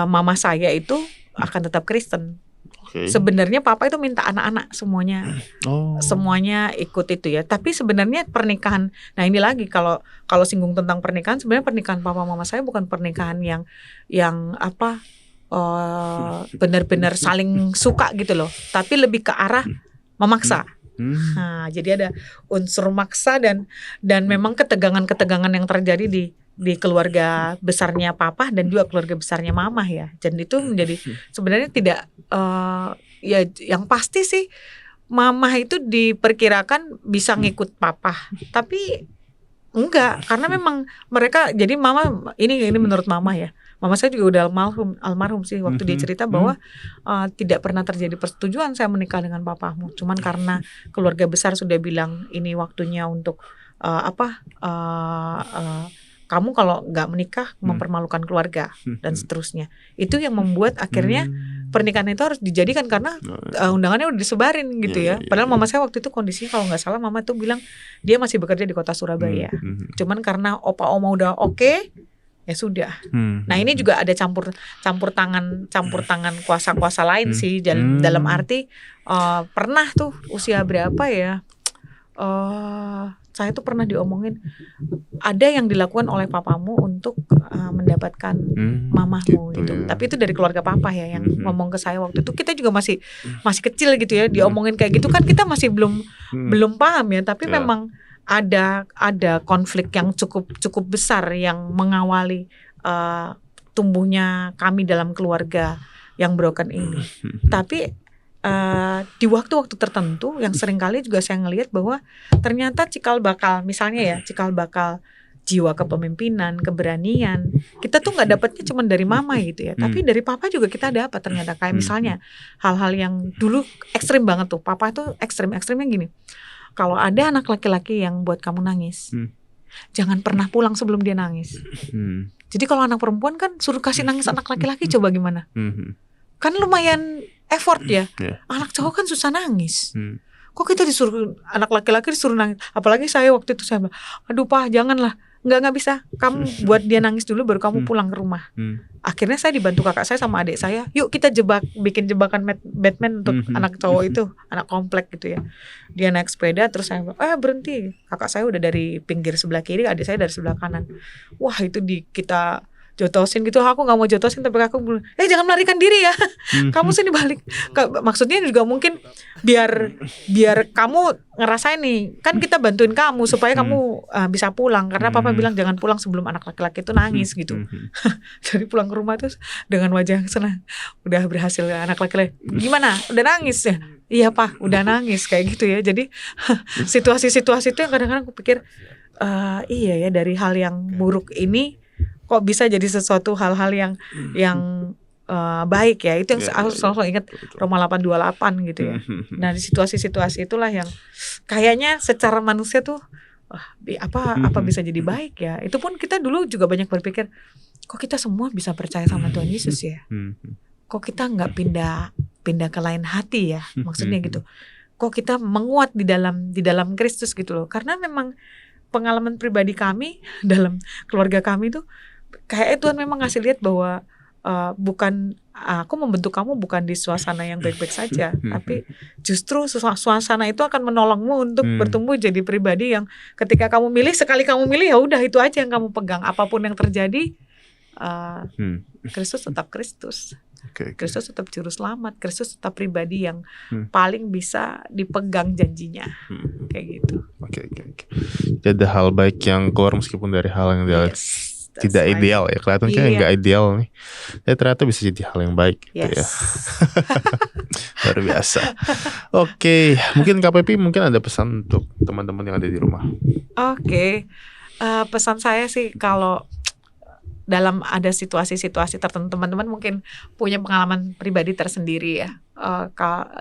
B: mama saya itu akan tetap Kristen. Sebenarnya papa itu minta anak-anak semuanya ikut itu ya. Tapi sebenarnya pernikahan, nah ini lagi kalau singgung tentang pernikahan, sebenarnya pernikahan papa mama saya bukan pernikahan yang benar-benar saling suka gitu loh. Tapi lebih ke arah memaksa. Nah, jadi ada unsur maksa dan memang ketegangan yang terjadi di keluarga besarnya papa dan juga keluarga besarnya mama ya. Dan itu menjadi sebenarnya tidak ya yang pasti sih mama itu diperkirakan bisa ngikut papa. Tapi enggak, karena memang mereka, jadi mama ini menurut mama ya. Mama saya juga udah almarhum sih waktu dia cerita bahwa tidak pernah terjadi persetujuan saya menikah dengan papamu. Cuman karena keluarga besar sudah bilang ini waktunya untuk kamu kalau nggak menikah mempermalukan keluarga dan seterusnya. Itu yang membuat akhirnya pernikahan itu harus dijadikan karena undangannya udah disebarin gitu ya. Padahal mama saya waktu itu kondisinya kalau nggak salah mama tuh bilang dia masih bekerja di kota Surabaya. Cuman karena opa oma udah oke, ya sudah. Nah ini juga ada campur tangan kuasa-kuasa lain sih dalam arti pernah tuh usia berapa ya? saya tuh pernah diomongin, ada yang dilakukan oleh papamu untuk mendapatkan mamahmu gitu. Ya. Tapi itu dari keluarga papa ya yang ngomong ke saya waktu itu. Kita juga masih kecil gitu ya, diomongin kayak gitu kan kita masih belum paham ya. Tapi memang ada konflik yang cukup besar yang mengawali tumbuhnya kami dalam keluarga yang broken ini. Tapi di waktu-waktu tertentu yang seringkali juga saya ngelihat bahwa ternyata cikal bakal jiwa kepemimpinan, keberanian kita tuh nggak dapatnya cuma dari mama gitu ya, tapi dari papa juga kita dapat ternyata. Kayak misalnya hal-hal yang dulu ekstrim banget tuh, papa tuh ekstrimnya gini, kalau ada anak laki-laki yang buat kamu nangis, jangan pernah pulang sebelum dia nangis. Jadi kalau anak perempuan kan suruh kasih nangis anak laki-laki, coba gimana? Kan lumayan effort ya. Anak cowok kan susah nangis. Kok kita disuruh anak laki-laki disuruh nangis? Apalagi saya waktu itu saya bilang, aduh Pak, janganlah. Nggak bisa. Kamu buat dia nangis dulu baru kamu pulang ke rumah. Akhirnya saya dibantu kakak saya sama adik saya. Yuk kita bikin jebakan Batman untuk anak cowok itu, anak komplek gitu ya. Dia naik sepeda terus saya bilang, berhenti. Kakak saya udah dari pinggir sebelah kiri, adik saya dari sebelah kanan. Wah itu kita jotosin gitu, aku nggak mau jotosin tapi aku bilang, jangan melarikan diri ya, kamu sini balik. Maksudnya juga mungkin biar kamu ngerasain nih, kan kita bantuin kamu supaya kamu bisa pulang, karena papa bilang jangan pulang sebelum anak laki-laki itu nangis gitu. Jadi pulang ke rumah terus dengan wajah yang senang, udah berhasil anak laki-laki, gimana? Udah nangis ya? Iya Pak, udah nangis kayak gitu ya. Jadi situasi-situasi itu yang kadang-kadang aku pikir, iya ya, dari hal yang buruk ini kok bisa jadi sesuatu hal-hal yang baik ya. Itu yang aku selalu ingat, Roma 8:28 gitu ya. Nah di situasi-situasi itulah yang kayaknya secara manusia tuh apa bisa jadi baik ya. Itu pun kita dulu juga banyak berpikir, kok kita semua bisa percaya sama Tuhan Yesus ya, kok kita nggak pindah ke lain hati ya, maksudnya gitu. Kok kita menguat di dalam Kristus gitu loh. Karena memang pengalaman pribadi kami dalam keluarga kami tuh kayak Tuhan memang ngasih lihat bahwa bukan aku membentuk kamu bukan di suasana yang baik-baik saja, tapi justru suasana itu akan menolongmu untuk bertumbuh jadi pribadi yang ketika kamu milih, sekali kamu milih ya udah itu aja yang kamu pegang, apapun yang terjadi. Kristus tetap Kristus. Kristus tetap juru selamat, Kristus tetap pribadi yang paling bisa dipegang janjinya, kayak gitu.
A: Jadi ada hal baik yang keluar meskipun dari hal yang tidak ideal ya, kelihatan kayak nggak ideal nih, ternyata bisa jadi hal yang baik gitu ya. Luar biasa. Oke, mungkin KPP mungkin ada pesan untuk teman-teman yang ada di rumah.
B: Pesan saya sih, kalau dalam ada situasi-situasi tertentu, teman-teman mungkin punya pengalaman pribadi tersendiri ya,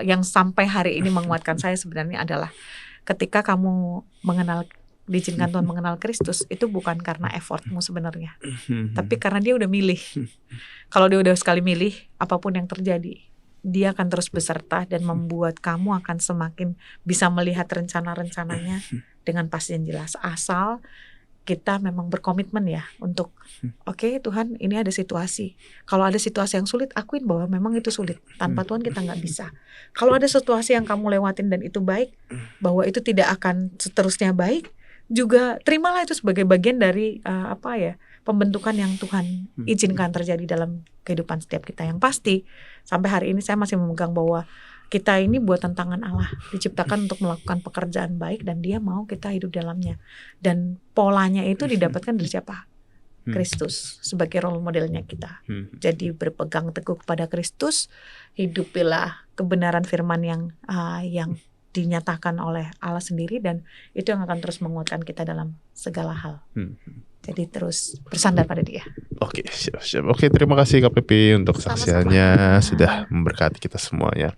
B: yang sampai hari ini menguatkan saya sebenarnya adalah ketika kamu diizinkan Tuhan mengenal Kristus, itu bukan karena effortmu sebenarnya, tapi karena dia udah milih. Kalau dia udah sekali milih, apapun yang terjadi, dia akan terus beserta dan membuat kamu akan semakin bisa melihat rencana-rencananya dengan pasti dan jelas. Asal kita memang berkomitmen ya untuk Tuhan, ini ada situasi. Kalau ada situasi yang sulit, akuin bahwa memang itu sulit. Tanpa Tuhan kita nggak bisa. Kalau ada situasi yang kamu lewatin dan itu baik, bahwa itu tidak akan seterusnya baik, juga terimalah itu sebagai bagian dari pembentukan yang Tuhan izinkan terjadi dalam kehidupan setiap kita. Yang pasti sampai hari ini saya masih memegang bahwa kita ini buatan tangan Allah, diciptakan untuk melakukan pekerjaan baik dan Dia mau kita hidup dalamnya. Dan polanya itu didapatkan dari siapa? Kristus sebagai role modelnya kita. Jadi berpegang teguh kepada Kristus, hidupilah kebenaran firman yang dinyatakan oleh Allah sendiri, dan itu yang akan terus menguatkan kita dalam segala hal. Jadi terus bersandar pada Dia.
A: Oke, siap. Oke, terima kasih KPP untuk kesaksiannya, sudah memberkati kita semuanya.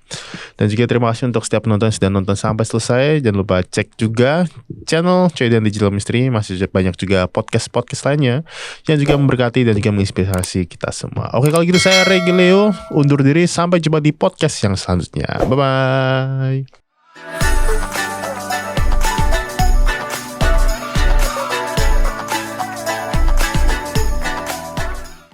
A: Dan juga terima kasih untuk setiap penonton yang sudah nonton sampai selesai. Jangan lupa cek juga channel Coy dan Digital Ministry, masih banyak juga podcast lainnya yang juga memberkati dan juga menginspirasi kita semua. Oke, kalau gitu saya Regi Leo undur diri, sampai jumpa di podcast yang selanjutnya. Bye bye.